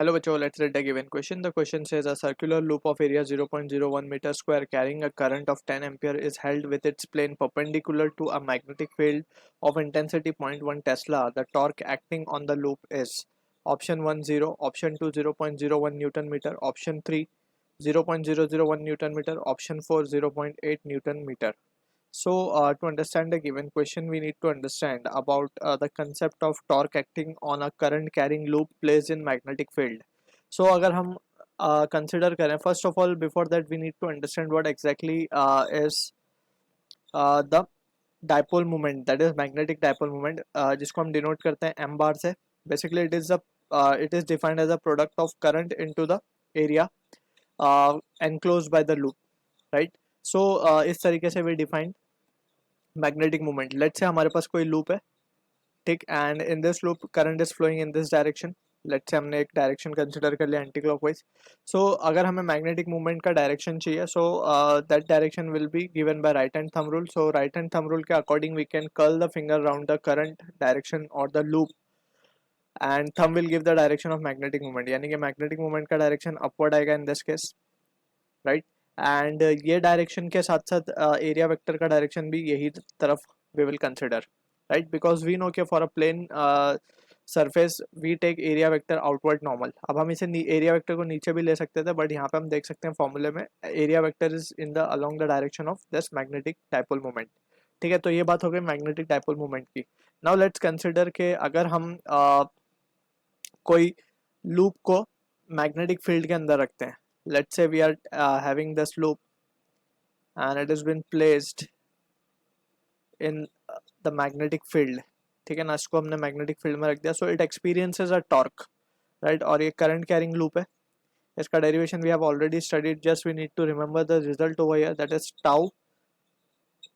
Hello, Bacho. Let's read the given question. The question says a circular loop of area 0.01 meter square carrying a current of 10 ampere is held with its plane perpendicular to a magnetic field of intensity 0.1 Tesla. The torque acting on the loop is option 1 0, option 2 0.01 Newton meter, option 3 0.001 Newton meter, option 4 0.8 Newton meter. So, to understand the given question, we need to understand about the concept of torque acting on a current carrying loop placed in magnetic field. So, अगर हम consider करें, first of all, before that, we need to understand what exactly is the dipole moment, that is magnetic dipole moment, जिसको हम denote करते हैं m bar से. Basically, it is defined as a product of current into the area enclosed by the loop, right? So, इस तरीके से we define magnetic moment. Let's say हमारे पास कोई लूप है, ठीक, and in this loop current is flowing in this direction. Let's say हमने एक डायरेक्शन कंसिडर कर लिया एंटी क्लॉकवाइज. सो अगर हमें मैग्नेटिक मूवमेंट का डायरेक्शन चाहिए, so that direction will be given by right hand thumb rule. So right hand thumb rule के according we can curl the finger round the current direction और the loop and thumb will give the direction of magnetic movement. यानी कि magnetic movement का direction upward आएगा in this case, right. And ये direction के साथ साथ area vector का डायरेक्शन भी यही तरफ we will consider, right, because we know के for a plane surface we take area vector outward normal. अब हम इसे एरिया वेक्टर को नीचे भी ले सकते थे, बट यहाँ पे हम देख सकते हैं फॉर्मूले में area vector is in the along the direction of this magnetic dipole moment. ठीक है, तो ये बात हो गई मैग्नेटिक डाइपोल मोमेंट की. नाउ लेट्स कंसिडर के अगर हम कोई लूप को मैग्नेटिक फील्ड के अंदर रखते हैं. Let's say we are having this loop and it has been placed in the magnetic field. ठीक है ना, इसको हमने मैग्नेटिक फील्ड में रख दिया. So it experiences a torque, right, और ये करंट कैरिंग लूप है. इसका derivation we have already studied, just we need to remember the result over here, that is tau.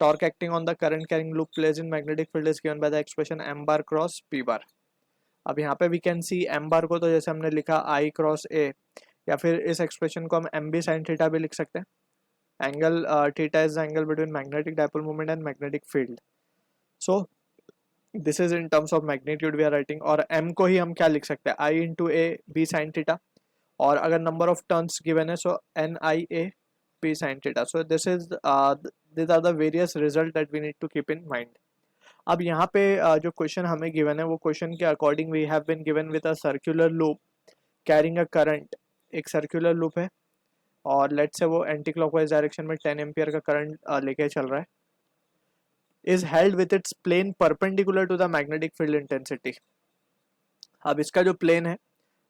Torque acting on the current carrying loop placed in magnetic field is given by the expression m bar cross p bar. अब यहाँ पे we can see m bar को तो जैसे हमने लिखा I cross a, या फिर इस एक्सप्रेशन को हम mb sin थीटा भी लिख सकते हैं. Angle theta is the angle between magnetic dipole moment and magnetic field. So this is in terms of magnitude we are writing. और m को ही हम क्या लिख सकते हैं, I into A B sine theta. और अगर नंबर ऑफ टर्न्स गिवन है, so N I A P sine theta. So this are the various result that we need to keep in mind. अब यहाँ पे जो क्वेश्चन हमें given है, वो क्वेश्चन के according we have been given with a circular loop carrying a current. एक circular loop है और लेट्स से वो एंटी क्लॉकवाइज डायरेक्शन में 10 एम्पियर का करंट लेके चल रहा है. Is held with its plane perpendicular to the magnetic field intensity. अब इसका जो प्लेन है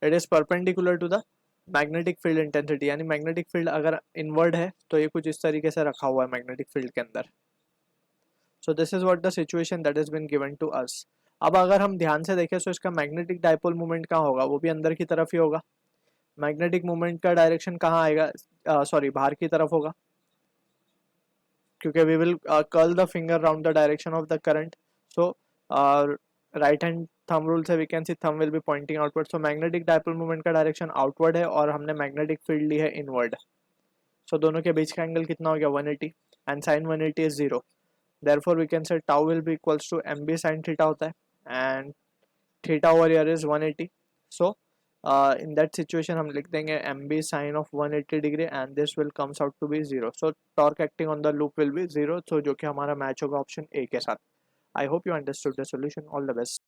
it is perpendicular to the magnetic field intensity. यानी मैग्नेटिक फील्ड अगर इनवर्ड है तो ये कुछ इस तरीके से रखा हुआ है मैग्नेटिक फील्ड के अंदर. So this is what the situation that is been given to us. अब अगर हम ध्यान से देखें तो इसका मैग्नेटिक डाइपोल मोमेंट कहाँ होगा, वो भी अंदर की तरफ ही होगा. मैग्नेटिक मोमेंट का डायरेक्शन कहाँ आएगा, सॉरी बाहर की तरफ होगा, क्योंकि we will curl the finger round the direction of the current. So right hand thumb rule से we can see thumb will be pointing outward. So magnetic dipole moment का डायरेक्शन आउटवर्ड है और हमने मैग्नेटिक फील्ड ली है inward. सो दोनों के बीच का angle कितना हो गया, 180, and sine 180 is 0. Therefore we can say tau will be equals to mb sin theta होता है, and theta over here is 180. So in that situation हम लिख देंगे mb sin of 180 degree and this will comes out to be 0. So torque acting on the loop will be 0. So जो कि हमारा match होगा option A के साथ. I hope you understood the solution. All the best.